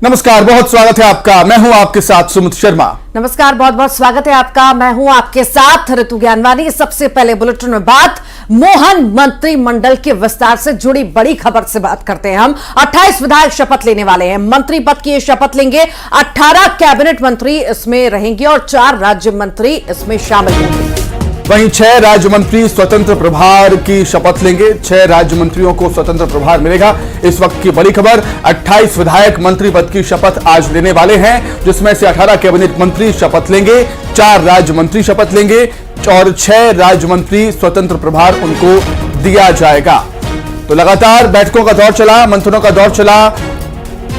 नमस्कार, बहुत स्वागत है आपका। मैं हूं आपके साथ सुमित शर्मा। नमस्कार, बहुत बहुत स्वागत है आपका। मैं हूं आपके साथ ऋतु ज्ञानवानी। सबसे पहले बुलेटिन में बात मोहन मंत्रिमंडल के विस्तार से जुड़ी बड़ी खबर से बात करते हैं हम। 28 विधायक शपथ लेने वाले हैं। मंत्री पद की शपथ लेंगे। 18 कैबिनेट मंत्री इसमें रहेंगे और 4 राज्य मंत्री इसमें शामिल होंगे। वहीं 6 राज्य मंत्री स्वतंत्र प्रभार की शपथ लेंगे। 6 राज्य मंत्रियों को स्वतंत्र प्रभार मिलेगा। इस वक्त की बड़ी खबर, 28 विधायक मंत्री पद की शपथ आज लेने वाले हैं, जिसमें से 18 कैबिनेट मंत्री शपथ लेंगे, 4 राज्य मंत्री शपथ लेंगे और 6 राज्य मंत्री स्वतंत्र प्रभार उनको दिया जाएगा। तो लगातार बैठकों का दौर चला, मंथनों का दौर चला।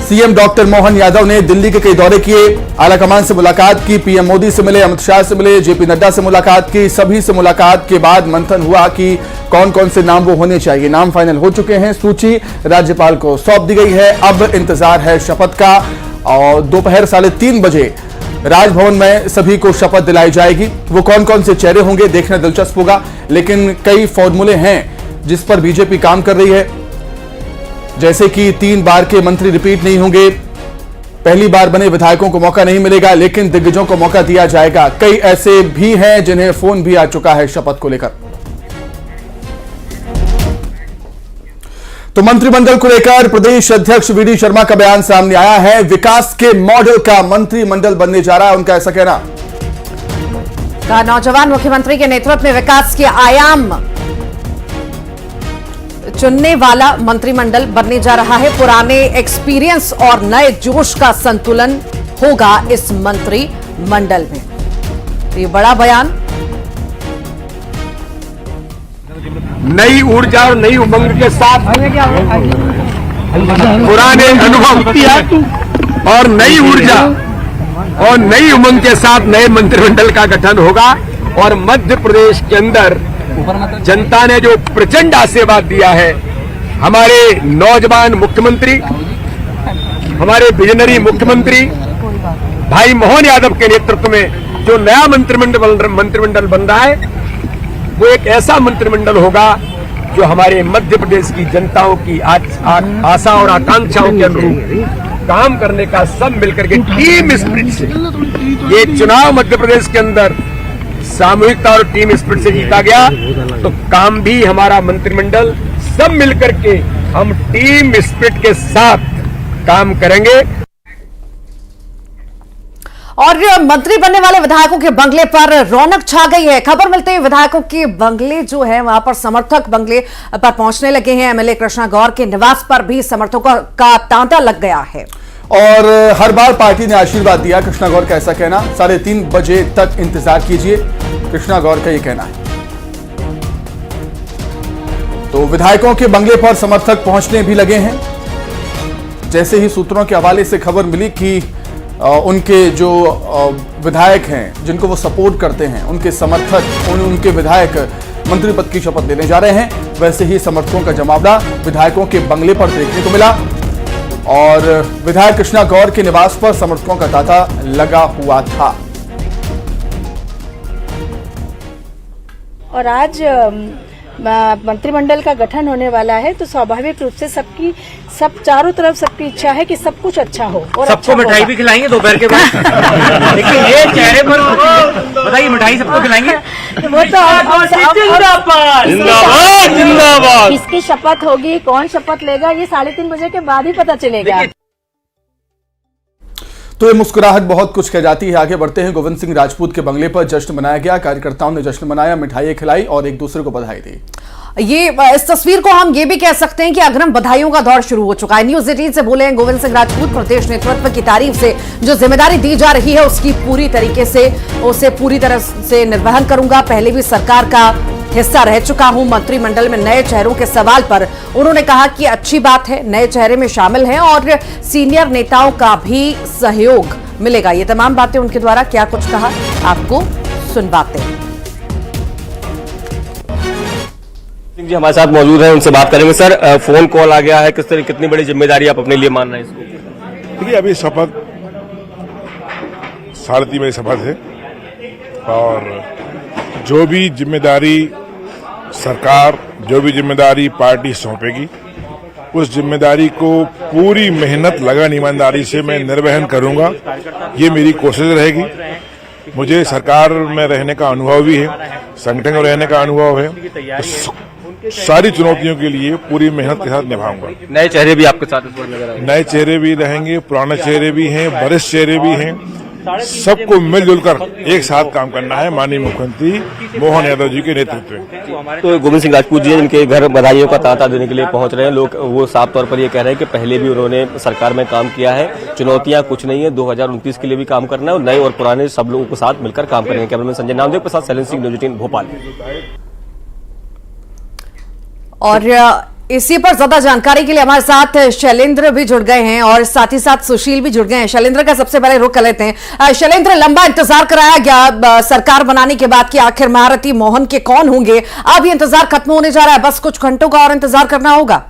सीएम डॉक्टर मोहन यादव ने दिल्ली के कई दौरे किए, आलाकमान से मुलाकात की, पीएम मोदी से मिले, अमित शाह से मिले, जेपी नड्डा से मुलाकात की। सभी से मुलाकात के बाद मंथन हुआ कि कौन कौन से नाम वो होने चाहिए। नाम फाइनल हो चुके हैं, सूची राज्यपाल को सौंप दी गई है। अब इंतजार है शपथ का और दोपहर 3:30 बजे राजभवन में सभी को शपथ दिलाई जाएगी। वो कौन कौन से चेहरे होंगे देखना दिलचस्प होगा, लेकिन कई फॉर्मूले हैं जिस पर बीजेपी काम कर रही है। जैसे कि 3 बार के मंत्री रिपीट नहीं होंगे, पहली बार बने विधायकों को मौका नहीं मिलेगा, लेकिन दिग्गजों को मौका दिया जाएगा। कई ऐसे भी हैं जिन्हें फोन भी आ चुका है शपथ को लेकर। तो मंत्रिमंडल को लेकर प्रदेश अध्यक्ष वीडी शर्मा का बयान सामने आया है। विकास के मॉडल का मंत्रिमंडल बनने जा रहा है, उनका ऐसा कहना। नौजवान मुख्यमंत्री के नेतृत्व में विकास के आयाम चुनने वाला मंत्रिमंडल बनने जा रहा है। पुराने एक्सपीरियंस और नए जोश का संतुलन होगा इस मंत्रिमंडल में। तो ये बड़ा बयान। नई ऊर्जा और नई उमंग के साथ पुराने अनुभव और नई ऊर्जा और नई उमंग के साथ नए मंत्रिमंडल का गठन होगा। और मध्य प्रदेश के अंदर जनता ने जो प्रचंड आशीर्वाद दिया है, हमारे नौजवान मुख्यमंत्री, हमारे विजनरी मुख्यमंत्री भाई मोहन यादव के नेतृत्व में जो नया मंत्रिमंडल बन रहा है, वो एक ऐसा मंत्रिमंडल होगा जो हमारे मध्य प्रदेश की जनताओं की आशा और आकांक्षाओं के अनुरूप काम करने का सब मिलकर के टीम स्पिरिट से ये चुनाव मध्य प्रदेश के अंदर सामूहिकता और टीम स्पिरिट से जीता गया। तो काम भी हमारा मंत्रिमंडल सब मिलकर के हम टीम स्पिरिट के साथ काम करेंगे। और मंत्री बनने वाले विधायकों के बंगले पर रौनक छा गई है। खबर मिलते ही विधायकों के बंगले जो है वहां पर समर्थक बंगले पर पहुंचने लगे हैं। एमएलए कृष्णा गौर के निवास पर भी समर्थकों का तांता लग गया है और हर बार पार्टी ने आशीर्वाद दिया। कृष्णा गौर का ऐसा कहना। 3:30 बजे तक इंतजार कीजिए, कृष्णा गौर का ये कहना है। तो विधायकों के बंगले पर समर्थक पहुंचने भी लगे हैं। जैसे ही सूत्रों के हवाले से खबर मिली कि उनके जो विधायक हैं जिनको वो सपोर्ट करते हैं, उनके समर्थक उनके विधायक मंत्री पद की शपथ लेने जा रहे हैं, वैसे ही समर्थकों का जमावड़ा विधायकों के बंगले पर देखने को मिला और विधायक कृष्णा गौर के निवास पर समर्थकों का तांता लगा हुआ था। और आज मंत्रिमंडल का गठन होने वाला है, तो स्वाभाविक रूप से सब चारों तरफ सबकी इच्छा है कि सब कुछ अच्छा हो और सबको मिठाई भी खिलाएंगे दोपहर के बाद। लेकिन ये चेहरे पर बताइए, मिठाई सबको खिलाएंगे? वो तो जिंदाबाद। किसकी शपथ होगी, कौन शपथ लेगा, ये 3:30 बजे के बाद ही पता चलेगा। तो ये मुस्कुराहट बहुत कुछ कह जाती है। आगे बढ़ते हैं। गोविंद सिंह राजपूत के बंगले पर जश्न मनाया गया। कार्यकर्ताओं ने जश्न मनाया, मिठाई खिलाई और एक दूसरे को बधाई दी। इस तस्वीर को हम ये भी कह सकते हैं कि अग्रिम बधाइयों का दौर शुरू हो चुका है। न्यूज़ 18 से बोले हैं गोविंद सिंह राजपूत। प्रदेश नेतृत्व की तारीफ से जो जिम्मेदारी दी जा रही है उसकी पूरी तरह से निर्वहन करूंगा। पहले भी सरकार का हिस्सा रह चुका हूं। मंत्रिमंडल में नए चेहरों के सवाल पर उन्होंने कहा कि अच्छी बात है, नए चेहरे में शामिल हैं और सीनियर नेताओं का भी सहयोग मिलेगा। ये तमाम बातें उनके द्वारा क्या कुछ कहा, आपको सुनवाते हैं। जी हमारे साथ मौजूद हैं, उनसे बात करेंगे। सर, फोन कॉल आ गया है, किस तरह कितनी बड़ी जिम्मेदारी आप अपने लिए मान रहे हैं इसको? देखिए, अभी शपथ 3:30 बजे शपथ है और जो भी जिम्मेदारी सरकार, जो भी जिम्मेदारी पार्टी सौंपेगी उस जिम्मेदारी को पूरी मेहनत लगन ईमानदारी से मैं निर्वहन करूंगा। ये मेरी कोशिश रहेगी। मुझे सरकार में रहने का अनुभव भी है, संगठन में रहने का अनुभव है, तो सारी चुनौतियों के लिए पूरी मेहनत के साथ निभाऊंगा। नए चेहरे भी आपके साथ इस बार नजर आएंगे? नए चेहरे भी रहेंगे, पुराने चेहरे भी हैं, वरिष्ठ चेहरे भी हैं। सबको मिलजुल कर एक साथ काम करना है माननीय मुख्यमंत्री मोहन यादव जी के नेतृत्व में। तो गोविंद सिंह राजपूत जी जिनके घर बधाइयों का तांता देने के लिए पहुंच रहे हैं लोग, वो साफ तौर पर ये कह रहे हैं कि पहले भी उन्होंने सरकार में काम किया है, चुनौतियां कुछ नहीं है, 2029 के लिए भी काम करना है और नए और पुराने सब लोगों के साथ मिलकर काम करेंगे। कैमरामैन संजय नामदेव के साथ शैलेंद्र सिंह, न्यूज़ 18 भोपाल। और इसी पर ज्यादा जानकारी के लिए हमारे साथ शैलेंद्र भी जुड़ गए हैं और साथ ही साथ सुशील भी जुड़ गए हैं। शैलेंद्र का सबसे पहले रुख कर लेते हैं। शैलेंद्र, लंबा इंतजार कराया गया सरकार बनाने के बाद कि आखिर महारथी मोहन के कौन होंगे, अब ये इंतजार खत्म होने जा रहा है, बस कुछ घंटों का और इंतजार करना होगा।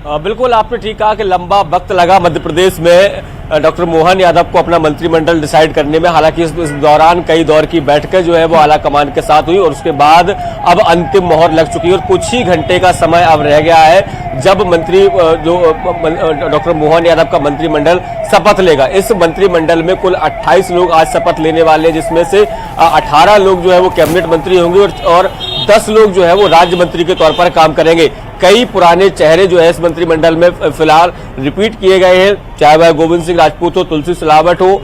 बिल्कुल आपने ठीक कहा कि लंबा वक्त लगा मध्य प्रदेश में डॉक्टर मोहन यादव को अपना मंत्रिमंडल डिसाइड करने में। हालांकि इस दौरान कई दौर की बैठकें जो है वो आला कमान के साथ हुई और उसके बाद अब अंतिम मोहर लग चुकी है और कुछ ही घंटे का समय अब रह गया है जब डॉक्टर मोहन यादव का मंत्रिमंडल शपथ लेगा। इस मंत्रिमंडल में कुल 28 लोग आज शपथ लेने वाले हैं, जिसमें से 18 लोग जो है वो कैबिनेट मंत्री होंगे और 10 लोग जो है वो राज्य मंत्री के तौर पर काम करेंगे। कई पुराने चेहरे जो है इस मंत्रिमंडल में फिलहाल रिपीट किए गए हैं, चाहे वह गोविंद सिंह राजपूत हो, तुलसी सिलावट हो,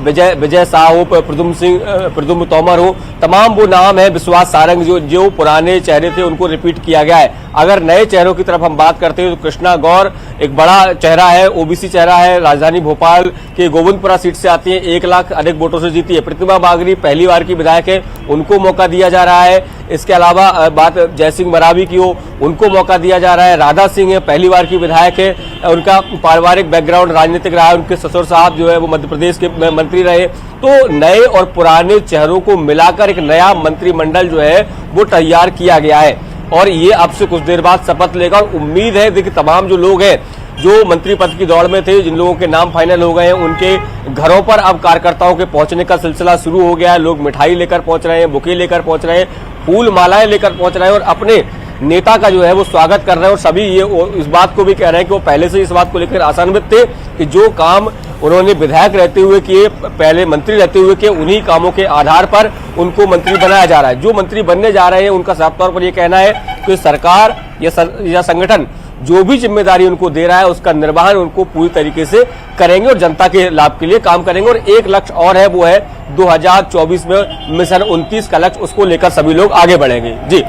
विजय शाह हो, प्रद्युम्न तोमर हो, तमाम वो नाम है, विश्वास सारंग जो पुराने चेहरे थे उनको रिपीट किया गया है। अगर नए चेहरों की तरफ हम बात करते हैं तो कृष्णा गौर एक बड़ा चेहरा है, ओबीसी चेहरा है, राजधानी भोपाल के गोविंदपुरा सीट से आती है, 1 लाख अधिक वोटों से जीती है। प्रतिमा बागरी पहली बार की विधायक है, उनको मौका दिया जा रहा है। इसके अलावा बात जयसिंह मरावी की हो, उनको मौका दिया जा रहा है। राधा सिंह है, पहली बार की विधायक है, उनका पारिवारिक बैकग्राउंड राजनीतिक रहा है, उनके ससुर साहब जो है वो मध्य प्रदेश के मंत्री रहे। तो नए और पुराने चेहरों को मिलाकर एक नया मंत्रिमंडल जो है वो तैयार किया गया है और ये अब से कुछ देर बाद शपथ लेगा। और उम्मीद है देखिए तमाम जो लोग हैं जो मंत्री पद की दौड़ में थे, जिन लोगों के नाम फाइनल हो गए हैं, उनके घरों पर अब कार्यकर्ताओं के पहुंचने का सिलसिला शुरू हो गया है। लोग मिठाई लेकर पहुंच रहे हैं, बुके लेकर पहुंच रहे हैं, फूल मालाएं लेकर पहुंच रहे हैं और अपने नेता का जो है वो स्वागत कर रहे हैं। और सभी ये इस बात को भी कह रहे हैं कि वो पहले से इस बात को लेकर आशान्वित थे कि जो काम उन्होंने विधायक रहते हुए किए, पहले मंत्री रहते हुए किए, उन्हीं कामों के आधार पर उनको मंत्री बनाया जा रहा है। जो मंत्री बनने जा रहे हैं उनका साफ तौर पर यह कहना है कि सरकार या संगठन जो भी जिम्मेदारी उनको दे रहा है उसका निर्वहन उनको पूरी तरीके से करेंगे और जनता के लाभ के लिए काम करेंगे। और एक लक्ष्य और है, वो है 2024 में मिशन 29 का लक्ष्य, उसको लेकर सभी लोग आगे बढ़ेंगे। जी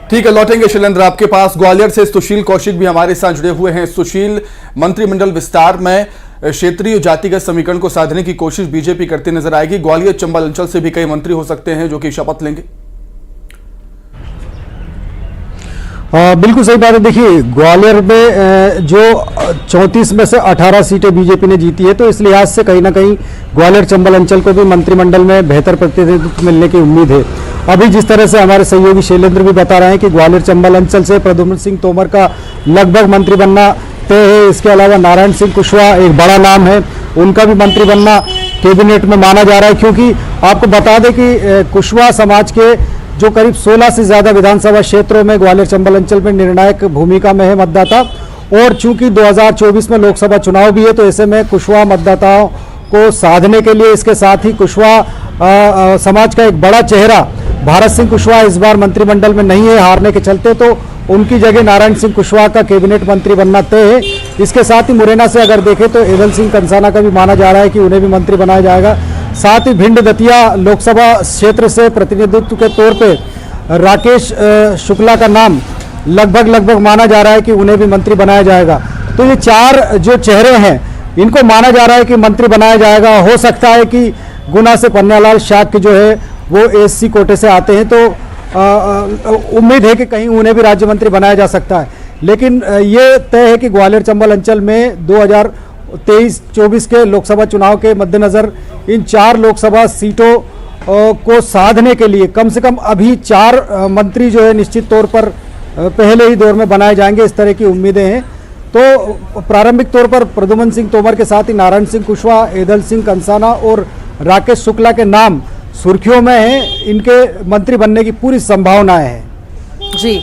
ठीक है, लौटेंगे शैलेंद्र आपके पास। ग्वालियर से सुशील कौशिक भी हमारे साथ जुड़े हुए हैं। सुशील, मंत्रिमंडल विस्तार में क्षेत्रीय जातिगत समीकरण को साधने की कोशिश बीजेपी करती नजर आएगी। ग्वालियर चंबल अंचल से भी कई मंत्री हो सकते हैं जो कि शपथ लेंगे। बिल्कुल सही बात है। देखिए, ग्वालियर में जो 34 में से 18 सीटें बीजेपी ने जीती है, तो इस लिहाज से कहीं ना कहीं ग्वालियर चंबल अंचल को भी मंत्रिमंडल में बेहतर प्रतिनिधित्व मिलने की उम्मीद है। अभी जिस तरह से हमारे सहयोगी शैलेंद्र भी बता रहे हैं कि ग्वालियर चंबल अंचल से प्रद्युम्न सिंह तोमर का लगभग मंत्री बनना तय है। इसके अलावा नारायण सिंह कुशवाहा एक बड़ा नाम है, उनका भी मंत्री बनना कैबिनेट में माना जा रहा है। क्योंकि आपको बता दें कि कुशवाहा समाज के जो करीब 16 से ज्यादा विधानसभा क्षेत्रों में ग्वालियर चंबल अंचल में निर्णायक भूमिका में है मतदाता, और चूंकि 2024 में लोकसभा चुनाव भी है, तो ऐसे में कुशवाहा मतदाताओं को साधने के लिए, इसके साथ ही कुशवाहा समाज का एक बड़ा चेहरा भारत सिंह कुशवाहा इस बार मंत्रिमंडल में नहीं है हारने के चलते, तो उनकी जगह नारायण सिंह कुशवाहा का कैबिनेट मंत्री बनना तय है। इसके साथ ही मुरैना से अगर देखें तो एदल सिंह कंसाना का भी माना जा रहा है कि उन्हें भी मंत्री बनाया जाएगा। साथ ही भिंड दतिया लोकसभा क्षेत्र से प्रतिनिधित्व के तौर पे राकेश शुक्ला का नाम लगभग माना जा रहा है कि उन्हें भी मंत्री बनाया जाएगा। तो ये 4 जो चेहरे हैं इनको माना जा रहा है कि मंत्री बनाया जाएगा। हो सकता है कि गुना से पन्नालाल शाक्य जो है वो एससी कोटे से आते हैं, तो उम्मीद है कि कहीं उन्हें भी राज्य मंत्री बनाया जा सकता है। लेकिन ये तय है कि ग्वालियर चंबल अंचल में 2023-24 के लोकसभा चुनाव के मद्देनजर इन 4 लोकसभा सीटों को साधने के लिए कम से कम अभी 4 मंत्री जो है निश्चित तौर पर पहले ही दौर में बनाए जाएंगे, इस तरह की उम्मीदें हैं। तो प्रारंभिक तौर पर प्रद्युम्न सिंह तोमर के साथ ही नारायण सिंह कुशवाहा, एदल सिंह कंसाना और राकेश शुक्ला के नाम सुर्खियों में हैं। इनके मंत्री बनने की पूरी संभावनाएं हैं। जी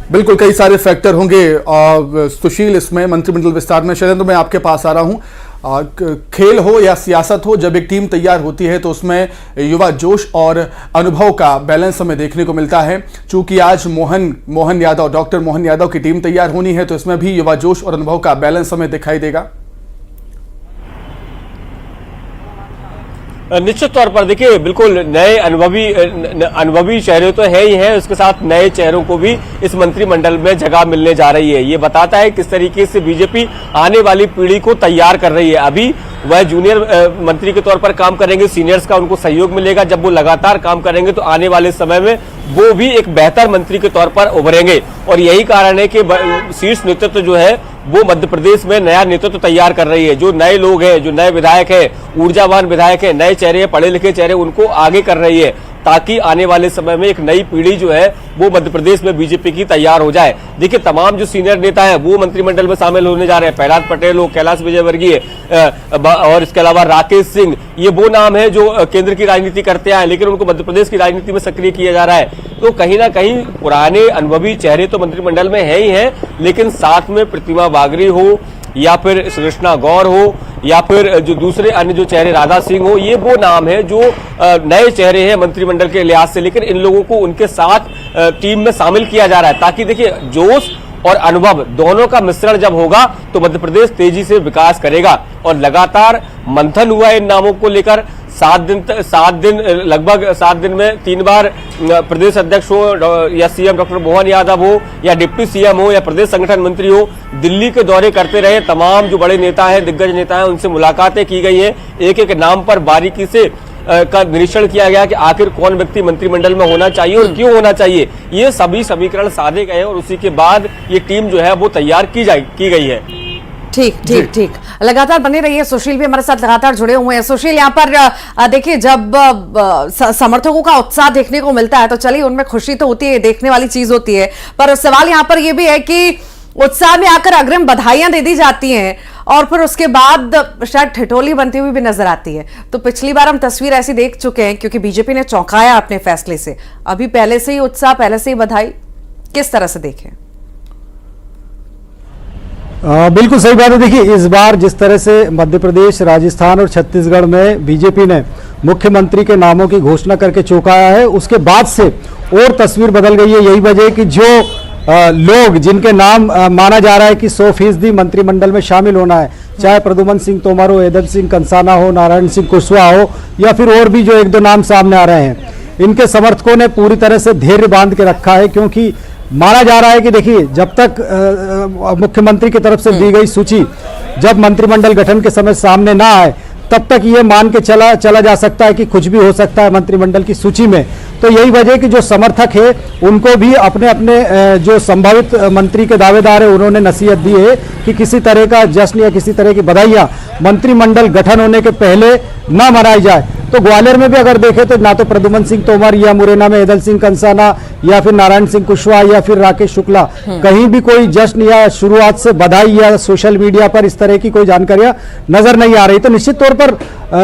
बिल्कुल कई सारे फैक्टर होंगे और सुशील इसमें मंत्रिमंडल विस्तार में। शैलेंद्र, मैं आपके पास आ रहा हूं। खेल हो या सियासत हो, जब एक टीम तैयार होती है तो उसमें युवा जोश और अनुभव का बैलेंस हमें देखने को मिलता है। चूंकि आज मोहन यादव, डॉक्टर मोहन यादव की टीम तैयार होनी है तो इसमें भी युवा जोश और अनुभव का बैलेंस हमें दिखाई देगा। निश्चित तौर पर देखिए, बिल्कुल नए अनुभवी चेहरे तो है ही हैं, उसके साथ नए चेहरों को भी इस मंत्रिमंडल में जगह मिलने जा रही है। ये बताता है किस तरीके से बीजेपी आने वाली पीढ़ी को तैयार कर रही है। अभी वह जूनियर मंत्री के तौर पर काम करेंगे, सीनियर्स का उनको सहयोग मिलेगा। जब वो लगातार काम करेंगे तो आने वाले समय में वो भी एक बेहतर मंत्री के तौर पर उभरेंगे। और यही कारण है कि शीर्ष नेतृत्व जो है वो मध्य प्रदेश में नया नेतृत्व तैयार कर रही है। जो नए लोग हैं, जो नए विधायक हैं, ऊर्जावान विधायक हैं, नए चेहरे, पढ़े लिखे चेहरे, उनको आगे कर रही है ताकि आने वाले समय में एक नई पीढ़ी जो है वो मध्य प्रदेश में बीजेपी की तैयार हो जाए। देखिए, तमाम जो सीनियर नेता हैं वो मंत्रिमंडल में शामिल होने जा रहे हैं। प्रहलाद पटेल हो, कैलाश विजयवर्गीय और इसके अलावा राकेश सिंह, ये वो नाम है जो केंद्र की राजनीति करते आए लेकिन उनको मध्य प्रदेश की राजनीति में सक्रिय किया जा रहा है। तो कहीं ना कहीं पुराने अनुभवी चेहरे तो मंत्रिमंडल में है ही हैं, लेकिन साथ में प्रतिमा बागरी हो या फिर कृष्णा गौर हो या फिर जो दूसरे अन्य जो चेहरे, राधा सिंह हो, ये वो नाम है जो नए चेहरे हैं मंत्रिमंडल के लिहाज से। लेकिन इन लोगों को उनके साथ टीम में शामिल किया जा रहा है ताकि देखिए, जोश और अनुभव दोनों का मिश्रण जब होगा तो मध्य प्रदेश तेजी से विकास करेगा। और लगातार मंथन हुआ इन नामों को लेकर। 7 दिन में 3 बार प्रदेश अध्यक्ष हो या सीएम डॉक्टर मोहन यादव हो या डिप्टी सीएम हो या प्रदेश संगठन मंत्री हो, दिल्ली के दौरे करते रहे। तमाम जो बड़े नेता हैं, दिग्गज नेता हैं, उनसे मुलाकातें की गई हैं। एक एक नाम पर बारीकी से का निरीक्षण किया गया कि आखिर कौन व्यक्ति मंत्रिमंडल में होना चाहिए और क्यों होना चाहिए। ये सभी समीकरण साधे गए और उसी के बाद ये टीम जो है वो तैयार की गई है। ठीक। लगातार बने रहिए। सुशील भी हमारे साथ लगातार जुड़े हुए हैं। सुशील, यहाँ पर देखिए, जब समर्थकों का उत्साह देखने को मिलता है तो चलिए, उनमें खुशी तो होती है, देखने वाली चीज होती है, पर सवाल यहाँ पर यह भी है कि उत्साह में आकर अग्रिम बधाइयां दे दी जाती हैं और फिर उसके बाद शायद ठिठोली बनती हुई भी नजर आती है। तो पिछली बार हम तस्वीर ऐसी देख चुके हैं क्योंकि बीजेपी ने चौंकाया अपने फैसले से। अभी पहले से ही उत्साह, पहले से ही बधाई, किस तरह से देखें? बिल्कुल सही बात है। देखिए, इस बार जिस तरह से मध्य प्रदेश, राजस्थान और छत्तीसगढ़ में बीजेपी ने मुख्यमंत्री के नामों की घोषणा करके चौंकाया है, उसके बाद से और तस्वीर बदल गई है। यही वजह है कि जो लोग जिनके नाम माना जा रहा है कि 100% मंत्रिमंडल में शामिल होना है, चाहे प्रद्युमन सिंह तोमर हो, एदन सिंह कंसाना हो, नारायण सिंह कुशवाहा हो या फिर और भी जो 1-2 नाम सामने आ रहे हैं, इनके समर्थकों ने पूरी तरह से धैर्य बांध के रखा है। क्योंकि माना जा रहा है कि देखिए, जब तक मुख्यमंत्री की तरफ से दी गई सूची जब मंत्रिमंडल गठन के समय सामने ना आए, तब तक ये मान के चला जा सकता है कि कुछ भी हो सकता है मंत्रिमंडल की सूची में। तो यही वजह है कि जो समर्थक है उनको भी अपने अपने जो संभावित मंत्री के दावेदार है उन्होंने नसीहत दी है कि किसी तरह का जश्न या किसी तरह की बधाइयां मंत्रिमंडल गठन होने के पहले न मनाई जाए। तो ग्वालियर में भी अगर देखें तो ना तो प्रद्युमन सिंह तोमर या मुरैना में एदल सिंह कंसाना या फिर नारायण सिंह कुशवाहा या फिर राकेश शुक्ला, कहीं भी कोई जश्न या शुरुआत से बधाई या सोशल मीडिया पर इस तरह की कोई जानकारियां नजर नहीं आ रही। तो निश्चित तौर पर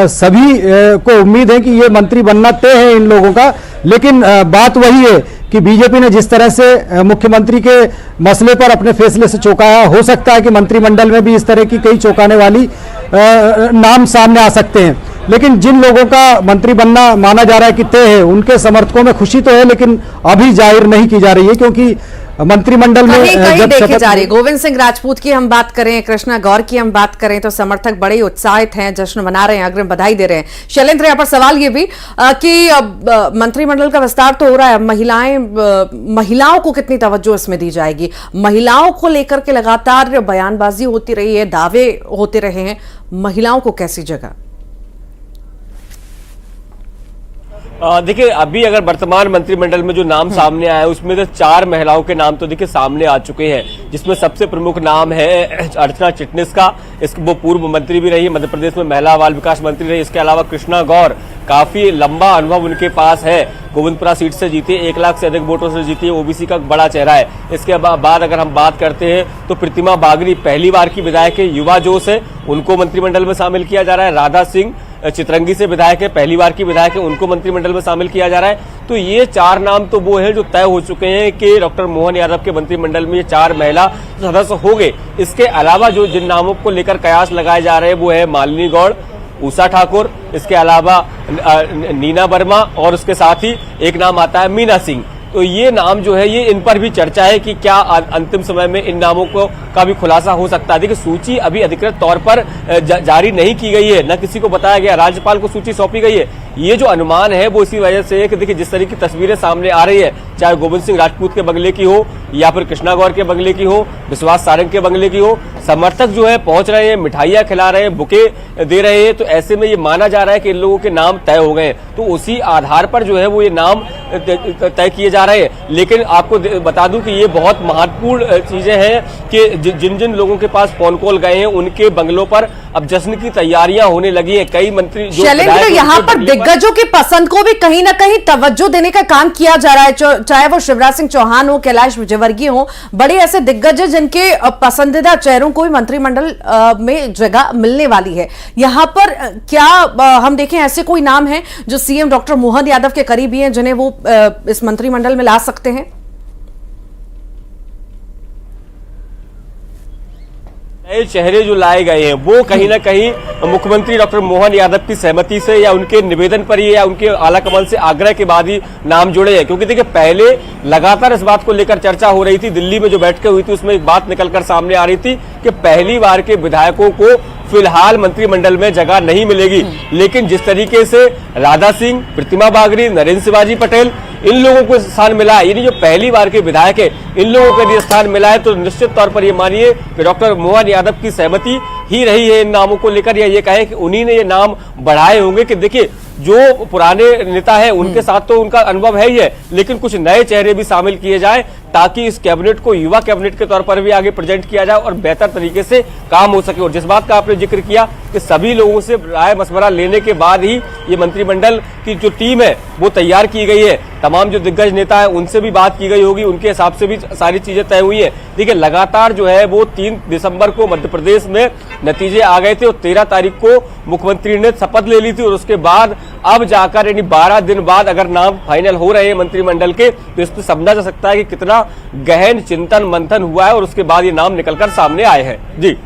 सभी को उम्मीद है कि ये मंत्री बनना तय है इन लोगों का। लेकिन बात वही है कि बीजेपी ने जिस तरह से मुख्यमंत्री के मसले पर अपने फैसले से चौंकाया, हो सकता है कि मंत्रिमंडल में भी इस तरह की कई चौंकाने वाली नाम सामने आ सकते हैं। लेकिन जिन लोगों का मंत्री बनना माना जा रहा है कि तय है, उनके समर्थकों में खुशी तो है, लेकिन अभी जाहिर नहीं की जा रही है क्योंकि मंत्रिमंडल में कहीं देखे जा रही है। गोविंद सिंह राजपूत की हम बात करें, कृष्णा गौर की हम बात करें तो समर्थक बड़े उत्साहित हैं, जश्न मना रहे हैं, अग्रिम बधाई दे रहे हैं। शैलेंद्र, यहाँ पर सवाल ये भी कि मंत्रिमंडल का विस्तार तो हो रहा है, महिलाओं को कितनी तवज्जो इसमें दी जाएगी? महिलाओं को लेकर के लगातार बयानबाजी होती रही है, दावे होते रहे हैं, महिलाओं को कैसी जगह? देखिए, अभी अगर वर्तमान मंत्रिमंडल में जो नाम सामने आया है उसमें तो 4 महिलाओं के नाम तो देखिए सामने आ चुके हैं, जिसमें सबसे प्रमुख नाम है अर्चना चिटनिस का। वो पूर्व मंत्री भी रही है, मध्य प्रदेश में महिला बाल विकास मंत्री रही। इसके अलावा कृष्णा गौर, काफी लंबा अनुभव उनके पास है, गोविंदपुरा सीट से जीती, 1 लाख से अधिक वोटों से जीती है, ओबीसी का बड़ा चेहरा है। इसके बाद अगर हम बात करते हैं तो प्रतिमा बागरी पहली बार की विधायक है, युवा जोश है, उनको मंत्रिमंडल में शामिल किया जा रहा है। राधा सिंह चितरंगी से विधायक है, पहली बार की विधायक है, उनको मंत्रिमंडल में शामिल किया जा रहा है। तो ये 4 नाम तो वो है जो तय हो चुके हैं कि डॉक्टर मोहन यादव के मंत्रिमंडल में ये 4 महिला सदस्य हो गए। इसके अलावा जो जिन नामों को लेकर कयास लगाए जा रहे हैं वो है मालिनी गौड़, उषा ठाकुर, इसके अलावा नीना वर्मा और उसके साथ ही एक नाम आता है मीना सिंह। तो ये नाम जो है ये इन पर भी चर्चा है कि क्या अंतिम समय में इन नामों का भी खुलासा हो सकता है। देखिए सूची अभी अधिकृत तौर पर जारी नहीं की गई है, न किसी को बताया गया, राज्यपाल को सूची सौंपी गई है। ये जो अनुमान है वो इसी वजह से है कि देखिए जिस तरह की तस्वीरें सामने आ रही है, चाहे गोविंद सिंह राजपूत के बंगले की हो या फिर कृष्णा गौर के बंगले की हो, विश्वास सारंग के बंगले की हो, समर्थक जो है पहुंच रहे हैं, मिठाइयां खिला रहे हैं, बुके दे रहे हैं। तो ऐसे में ये माना जा रहा है कि इन लोगों के नाम तय हो गए, तो उसी आधार पर जो है वो ये नाम तय किए जा रहे हैं। लेकिन आपको बता दूं कि ये बहुत महत्वपूर्ण चीजें हैं कि जिन जिन लोगों के पास फोन कॉल गए हैं उनके बंगलों पर अब जश्न की तैयारियां होने लगी हैं। कई मंत्री जो यहाँ पर दिग्गजों की पसंद को भी कहीं ना कहीं तवज्जो देने का काम किया जा रहा है, चाहे वो शिवराज सिंह चौहान हो, कैलाश विजयवर्गीय हो, बड़े ऐसे दिग्गज जिनके पसंदीदा चेहरों को भी मंत्रिमंडल में जगह मिलने वाली है। यहाँ पर क्या हम देखें ऐसे कोई नाम है जो सीएम डॉक्टर मोहन यादव के करीबी हैं जिन्हें वो इस मंत्रिमंडल में ला सकते हैं? नए चेहरे जो लाए गए हैं वो कहीं ना कहीं मुख्यमंत्री डॉक्टर मोहन यादव की सहमति से या उनके निवेदन पर ही या उनके आलाकमान से आग्रह के बाद ही नाम जुड़े हैं। क्योंकि देखिए पहले लगातार इस बात को लेकर चर्चा हो रही थी, दिल्ली में जो बैठकें हुई थी उसमें एक बात निकलकर सामने आ रही थी कि पहली बार के विधायकों को फिलहाल मंत्रिमंडल में जगह नहीं मिलेगी। लेकिन जिस तरीके से राधा सिंह, प्रतिमा बागरी, नरेंद्र शिवाजी पटेल, इन लोगों को स्थान मिला है, यानी जो पहली बार के विधायक है इन लोगों को यदि स्थान मिला है तो निश्चित तौर पर ये मानिए कि डॉक्टर मोहन यादव की सहमति ही रही है इन नामों को लेकर, या ये कहें कि उन्हीं ने ये नाम बढ़ाए होंगे। कि देखिए जो पुराने नेता है उनके साथ तो उनका अनुभव है ही है, लेकिन कुछ नए चेहरे भी शामिल किए जाए ताकि इस कैबिनेट को युवा कैबिनेट के तौर पर भी आगे प्रेजेंट किया जाए और बेहतर तरीके से काम हो सके। और जिस बात का आपने जिक्र किया कि सभी लोगों से राय मशवरा लेने के बाद ही ये मंत्रिमंडल की जो टीम है वो तैयार की गई है, तमाम जो दिग्गज नेता है उनसे भी बात की गई होगी, उनके हिसाब से भी सारी चीजें तय हुई है। देखिए लगातार जो है वो 3 दिसंबर को मध्य प्रदेश में नतीजे आ गए थे और 13 तारीख को मुख्यमंत्री ने शपथ ले ली थी और उसके बाद अब जाकर यानी 12 दिन बाद अगर नाम फाइनल हो रहे हैं मंत्रिमंडल के, तो इससे समझा जा सकता है कि कितना गहन चिंतन मंथन हुआ है और उसके बाद ये नाम निकलकर सामने आए हैं। जी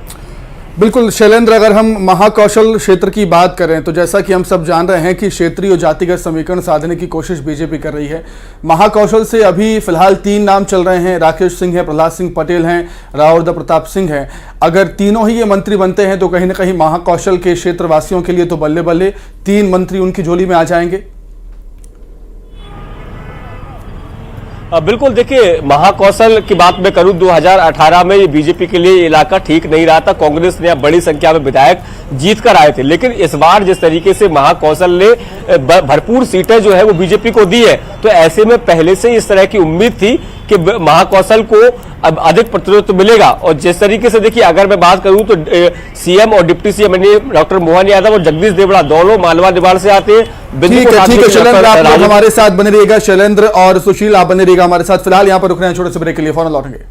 बिल्कुल शैलेंद्र, अगर हम महाकौशल क्षेत्र की बात करें तो जैसा कि हम सब जान रहे हैं कि क्षेत्रीय और जातिगत समीकरण साधने की कोशिश बीजेपी कर रही है। महाकौशल से अभी फिलहाल 3 नाम चल रहे हैं, राकेश सिंह है, प्रहलाद सिंह पटेल हैं, रावरदा प्रताप सिंह है। अगर तीनों ही ये मंत्री बनते हैं तो कहीं ना कहीं महाकौशल के क्षेत्रवासियों के लिए तो बल्ले बल्ले 3 मंत्री उनकी झोली में आ जाएंगे। बिल्कुल, देखिए महाकौशल की बात मैं करूं 2018 में ये बीजेपी के लिए ये इलाका ठीक नहीं रहा था, कांग्रेस ने बड़ी संख्या में विधायक जीत कर आए थे। लेकिन इस बार जिस तरीके से महाकौशल ने भरपूर सीटें जो है वो बीजेपी को दी है, तो ऐसे में पहले से इस तरह की उम्मीद थी कि महाकौशल को अब अधिक प्रतिनिधित्व मिलेगा। और जिस तरीके से देखिए अगर मैं बात करूं तो सीएम और deputy CM doctor Mohan Yadav और जगदीश देवड़ा दोनों मालवा निवाड़ से आते हैं। ठीक है शैलेंद्र, आप लोग हमारे साथ बने रहिएगा। शैलेंद्र और सुशील आप बने रहिएगा हमारे साथ। फिलहाल यहाँ पर रुक रहे हैं छोटे से ब्रेक के लिए, फौरन लौटेंगे।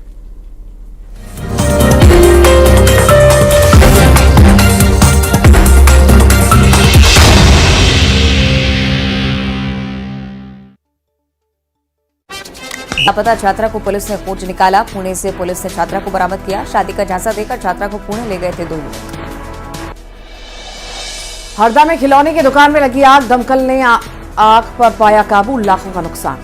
लापता छात्रा को पुलिस ने खोज निकाला। पुणे से पुलिस ने छात्रा को बरामद किया। शादी का झांसा देकर छात्रा को पुणे ले गए थे 2 लोग। हरदा में खिलौने की दुकान में लगी आग, दमकल ने आग पर पाया काबू, लाखों का नुकसान।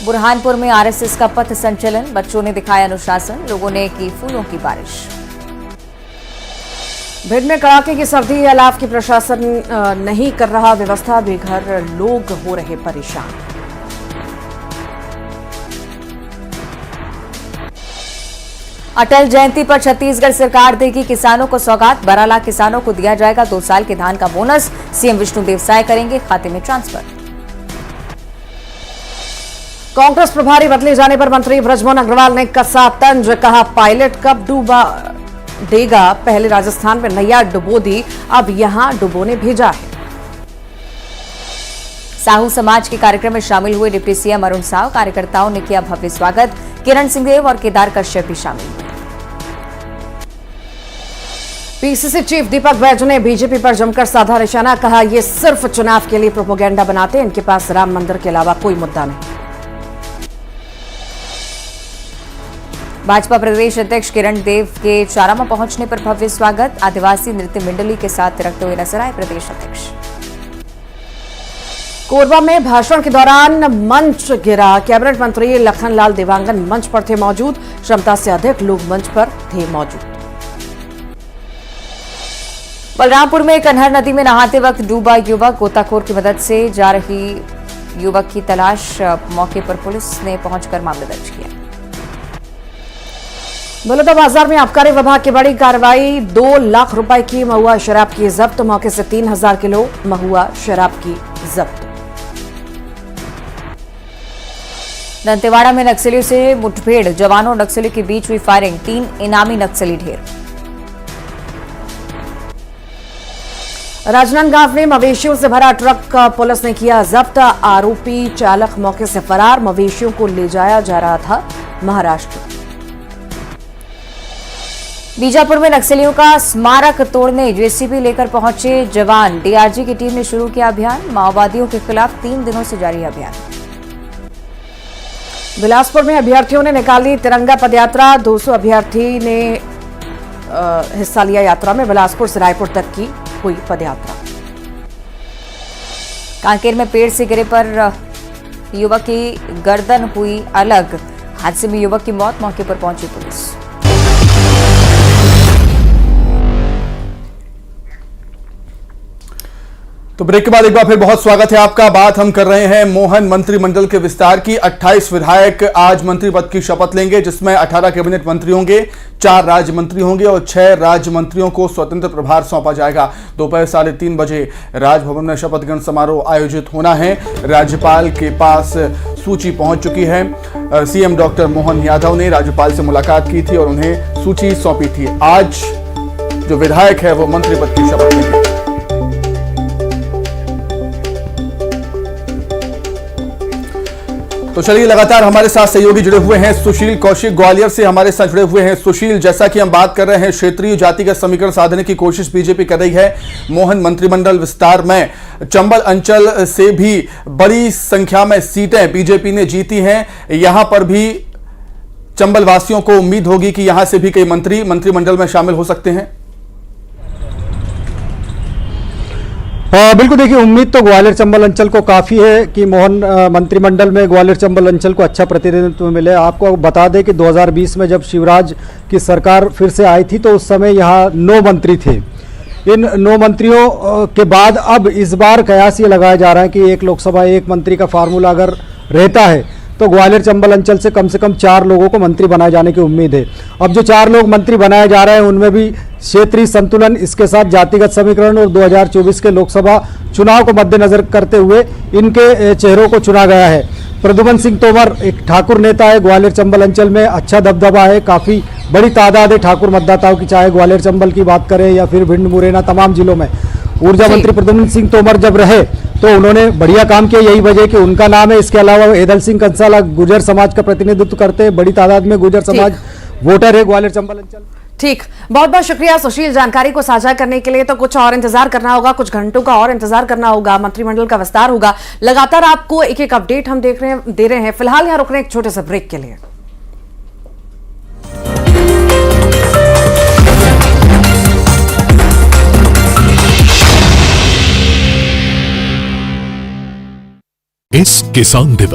बुरहानपुर में आरएसएस का पथ संचलन, बच्चों ने दिखाया अनुशासन, लोगों ने की फूलों की बारिश। भिंड में कड़ाके की सर्दी, अलाव की प्रशासन नहीं कर रहा व्यवस्था, बेघर लोग हो रहे परेशान। अटल जयंती पर छत्तीसगढ़ सरकार देगी किसानों को सौगात, 12 लाख किसानों को दिया जाएगा 2 साल के धान का बोनस, सीएम विष्णुदेव साय करेंगे खाते में ट्रांसफर। कांग्रेस प्रभारी बदले जाने पर मंत्री बृजमोहन अग्रवाल ने कसा तंज, कहा पायलट कब डूबा देगा, पहले राजस्थान में नैया डुबो दी, अब यहां डुबोने भेजा है। साहू समाज के कार्यक्रम में शामिल हुए डिप्टी सीएम अरुण साव, कार्यकर्ताओं ने किया भव्य स्वागत, किरण सिंहदेव और केदार कश्यप भी शामिल हुए। पीसीसी चीफ दीपक बैजू ने बीजेपी पर जमकर साधा निशाना, कहा ये सिर्फ चुनाव के लिए प्रोपेगेंडा बनाते हैं, इनके पास राम मंदिर के अलावा कोई मुद्दा नहीं। भाजपा प्रदेश अध्यक्ष किरण देव के चारामा पहुंचने पर भव्य स्वागत, आदिवासी नृत्य मंडली के साथ थिरकते हुए नजर आए प्रदेश अध्यक्ष। कोरबा में भाषण के दौरान मंच गिरा, कैबिनेट मंत्री लखनलाल देवांगन मंच पर थे मौजूद, क्षमता से अधिक लोग मंच पर थे मौजूद। बलरामपुर में कन्हर नदी में नहाते वक्त डूबा युवक, गोताखोर की मदद से जा रही युवक की तलाश, मौके पर पुलिस ने पहुंचकर मामला दर्ज किया। बलौदाबाजार में आबकारी विभाग की बड़ी कार्रवाई, 2 लाख रुपए की महुआ शराब की जब्त, मौके से 3000 किलो महुआ शराब की जब्त। दंतेवाड़ा में नक्सलियों से मुठभेड़, जवानों और नक्सलियों के बीच हुई फायरिंग, 3 इनामी नक्सली ढेर। राजनांदगांव में मवेशियों से भरा ट्रक पुलिस ने किया जब्त, आरोपी चालक मौके से फरार, मवेशियों को ले जाया जा रहा था महाराष्ट्र। बीजापुर में नक्सलियों का स्मारक तोड़ने जेसीबी लेकर पहुंचे जवान, डीआरजी की टीम ने शुरू किया अभियान, माओवादियों के खिलाफ 3 दिनों से जारी अभियान। बिलासपुर में अभ्यर्थियों ने निकाली तिरंगा पदयात्रा, 200 अभ्यर्थी ने हिस्सा लिया यात्रा में, बिलासपुर से रायपुर तक की हुई पदयात्रा। कांकेर में पेड़ से गिरे पर युवक की गर्दन हुई अलग, हादसे में युवक की मौत, मौके पर पहुंची पुलिस। तो ब्रेक के बाद एक बार फिर बहुत स्वागत है आपका। बात हम कर रहे हैं मोहन मंत्रिमंडल के विस्तार की। 28 विधायक आज मंत्री पद की शपथ लेंगे, जिसमें 18 कैबिनेट मंत्री होंगे, 4 राज्य मंत्री होंगे और 6 राज्य मंत्रियों को स्वतंत्र प्रभार सौंपा जाएगा। दोपहर 3:30 बजे राजभवन में शपथ ग्रहण समारोह आयोजित होना है। राज्यपाल के पास सूची पहुंच चुकी है। सीएम डॉक्टर मोहन यादव ने राज्यपाल से मुलाकात की थी और उन्हें सूची सौंपी थी। आज जो विधायक है वो मंत्री पद की शपथ लेंगे। तो चलिए, लगातार हमारे साथ सहयोगी जुड़े हुए हैं। सुशील कौशिक ग्वालियर से हमारे साथ जुड़े हुए हैं। सुशील, जैसा कि हम बात कर रहे हैं, क्षेत्रीय जातिगत समीकरण साधने की कोशिश बीजेपी कर रही है। मोहन मंत्रिमंडल विस्तार में चंबल अंचल से भी बड़ी संख्या में सीटें बीजेपी ने जीती हैं। यहां पर भी चंबल वासियों को उम्मीद होगी कि यहां से भी कई मंत्री मंत्रिमंडल में शामिल हो सकते हैं। बिल्कुल, देखिए, उम्मीद तो ग्वालियर चंबल अंचल को काफ़ी है कि मोहन मंत्रिमंडल में ग्वालियर चंबल अंचल को अच्छा प्रतिनिधित्व मिले। आपको बता दें कि 2020 में जब शिवराज की सरकार फिर से आई थी तो उस समय यहाँ 9 मंत्री थे। इन 9 मंत्रियों के बाद अब इस बार कयास ये लगाया जा रहा है कि 1 लोकसभा 1 मंत्री का फार्मूला अगर रहता है तो ग्वालियर चंबल अंचल से कम 4 लोगों को मंत्री बनाए जाने की उम्मीद है। अब जो 4 लोग मंत्री बनाए जा रहे हैं उनमें भी क्षेत्रीय संतुलन, इसके साथ जातिगत समीकरण और 2024 के लोकसभा चुनाव को मद्देनजर करते हुए इनके चेहरों को चुना गया है। प्रद्युमन सिंह तोमर एक ठाकुर नेता है, ग्वालियर चंबल अंचल में अच्छा दबदबा है, काफ़ी बड़ी तादाद है ठाकुर मतदाताओं की, चाहे ग्वालियर चंबल की बात करें या फिर भिंड मुरैना तमाम जिलों में। ऊर्जा मंत्री प्रद्युमन सिंह तोमर जब रहे तो उन्होंने बढ़िया काम किया, यही वजह कि उनका नाम है। इसके अलावा एदल सिंह कंसाला गुर्जर समाज का प्रतिनिधित्व करते हैं, बड़ी तादाद में गुर्जर समाज वोटर है ग्वालियर चंबल अंचल। ठीक, बहुत बहुत शुक्रिया सुशील जानकारी को साझा करने के लिए। तो कुछ और इंतजार करना होगा, कुछ घंटों का और इंतजार करना होगा, मंत्रिमंडल का विस्तार होगा। लगातार आपको एक एक अपडेट हम दे रहे हैं। फिलहाल यहां रुक रहे हैं एक छोटे से ब्रेक के लिए। इस किसान दिवस